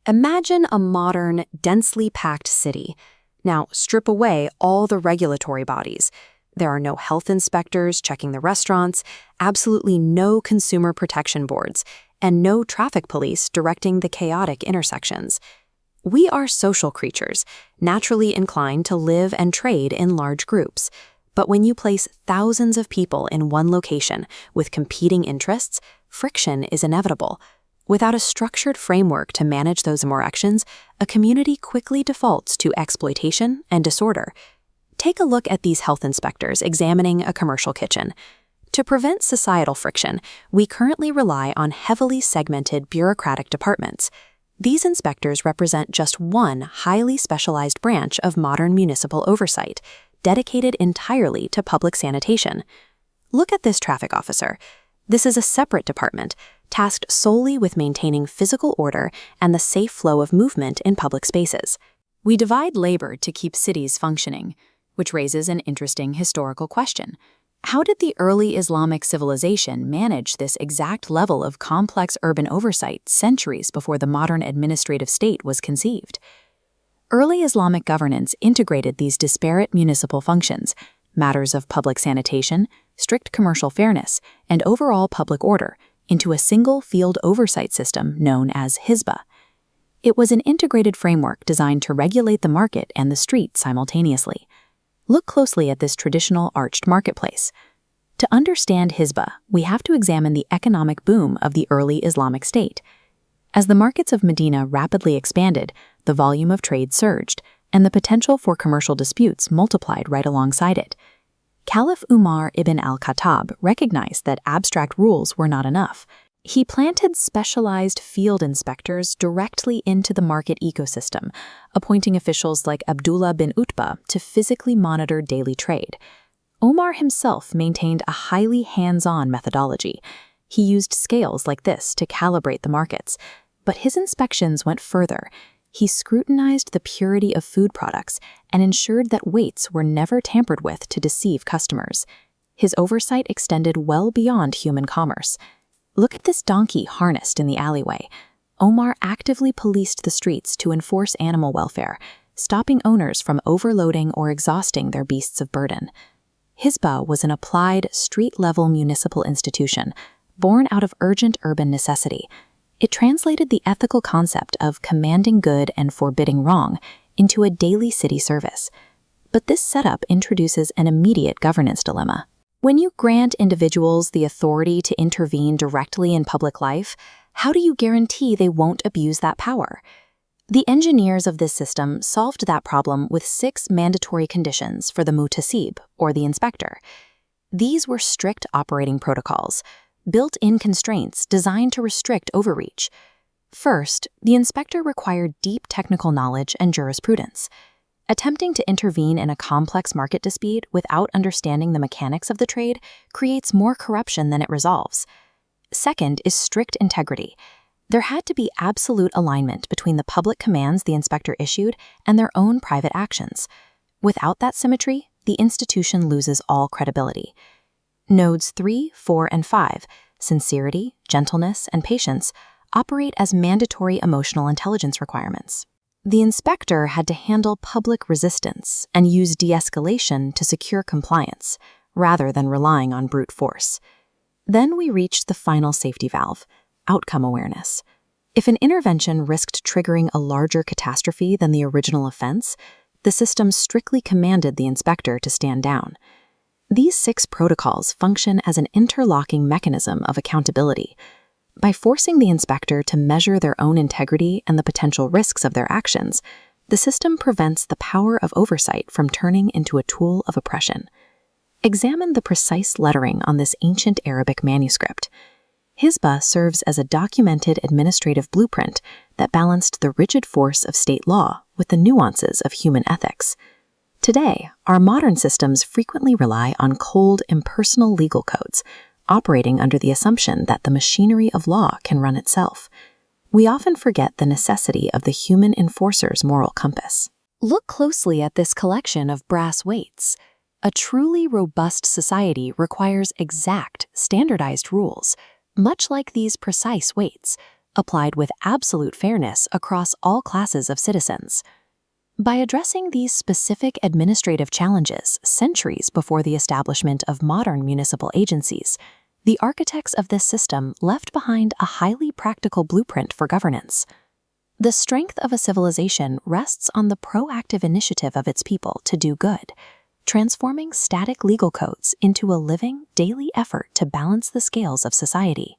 Imagine a modern, densely packed city. Now, strip away all the regulatory bodies. There are no health inspectors checking the restaurants, absolutely no consumer protection boards, and no traffic police directing the chaotic intersections. We are social creatures, naturally inclined to live and trade in large groups. But when you place thousands of people in one location with competing interests, friction is inevitable. Without a structured framework to manage those interactions, a community quickly defaults to exploitation and disorder. Take a look at these health inspectors examining a commercial kitchen. To prevent societal friction, we currently rely on heavily segmented bureaucratic departments. These inspectors represent just one highly specialized branch of modern municipal oversight, dedicated entirely to public sanitation. Look at this traffic officer. This is a separate department, tasked solely with maintaining physical order and the safe flow of movement in public spaces. We divide labor to keep cities functioning, which raises an interesting historical question. How did the early Islamic civilization manage this exact level of complex urban oversight centuries before the modern administrative state was conceived? Early Islamic governance integrated these disparate municipal functions, matters of public sanitation, strict commercial fairness, and overall public order, into a single field oversight system known as Hisbah. It was an integrated framework designed to regulate the market and the street simultaneously. Look closely at this traditional arched marketplace. To understand Hisbah, we have to examine the economic boom of the early Islamic state. As the markets of Medina rapidly expanded, the volume of trade surged, and the potential for commercial disputes multiplied right alongside it. Caliph Umar ibn Al-Khattab recognized that abstract rules were not enough. He planted specialized field inspectors directly into the market ecosystem, appointing officials like Abdullah bin Utbah to physically monitor daily trade. Omar himself maintained a highly hands-on methodology. He used scales like this to calibrate the markets, but his inspections went further. He scrutinized the purity of food products and ensured that weights were never tampered with to deceive customers. His oversight extended well beyond human commerce. Look at this donkey harnessed in the alleyway. Omar actively policed the streets to enforce animal welfare, stopping owners from overloading or exhausting their beasts of burden. Hisbah was an applied, street-level municipal institution, born out of urgent urban necessity. It translated the ethical concept of commanding good and forbidding wrong into a daily city service. But this setup introduces an immediate governance dilemma. When you grant individuals the authority to intervene directly in public life, how do you guarantee they won't abuse that power? The engineers of this system solved that problem with 6 mandatory conditions for the Muhtasib, or the inspector. These were strict operating protocols, built-in constraints designed to restrict overreach. First, the inspector required deep technical knowledge and jurisprudence. Attempting to intervene in a complex market dispute without understanding the mechanics of the trade creates more corruption than it resolves. Second is strict integrity. There had to be absolute alignment between the public commands the inspector issued and their own private actions. Without that symmetry, the institution loses all credibility. Nodes 3, 4, and 5, sincerity, gentleness, and patience, operate as mandatory emotional intelligence requirements. The inspector had to handle public resistance and use de-escalation to secure compliance, rather than relying on brute force. Then we reached the final safety valve, outcome awareness. If an intervention risked triggering a larger catastrophe than the original offense, the system strictly commanded the inspector to stand down. These 6 protocols function as an interlocking mechanism of accountability. By forcing the inspector to measure their own integrity and the potential risks of their actions, the system prevents the power of oversight from turning into a tool of oppression. Examine the precise lettering on this ancient Arabic manuscript. Hisbah serves as a documented administrative blueprint that balanced the rigid force of state law with the nuances of human ethics. Today, our modern systems frequently rely on cold, impersonal legal codes, operating under the assumption that the machinery of law can run itself. We often forget the necessity of the human enforcer's moral compass. Look closely at this collection of brass weights. A truly robust society requires exact, standardized rules. Much like these precise weights, applied with absolute fairness across all classes of citizens. By addressing these specific administrative challenges centuries before the establishment of modern municipal agencies, the architects of this system left behind a highly practical blueprint for governance. The strength of a civilization rests on the proactive initiative of its people to do good, transforming static legal codes into a living, daily effort to balance the scales of society.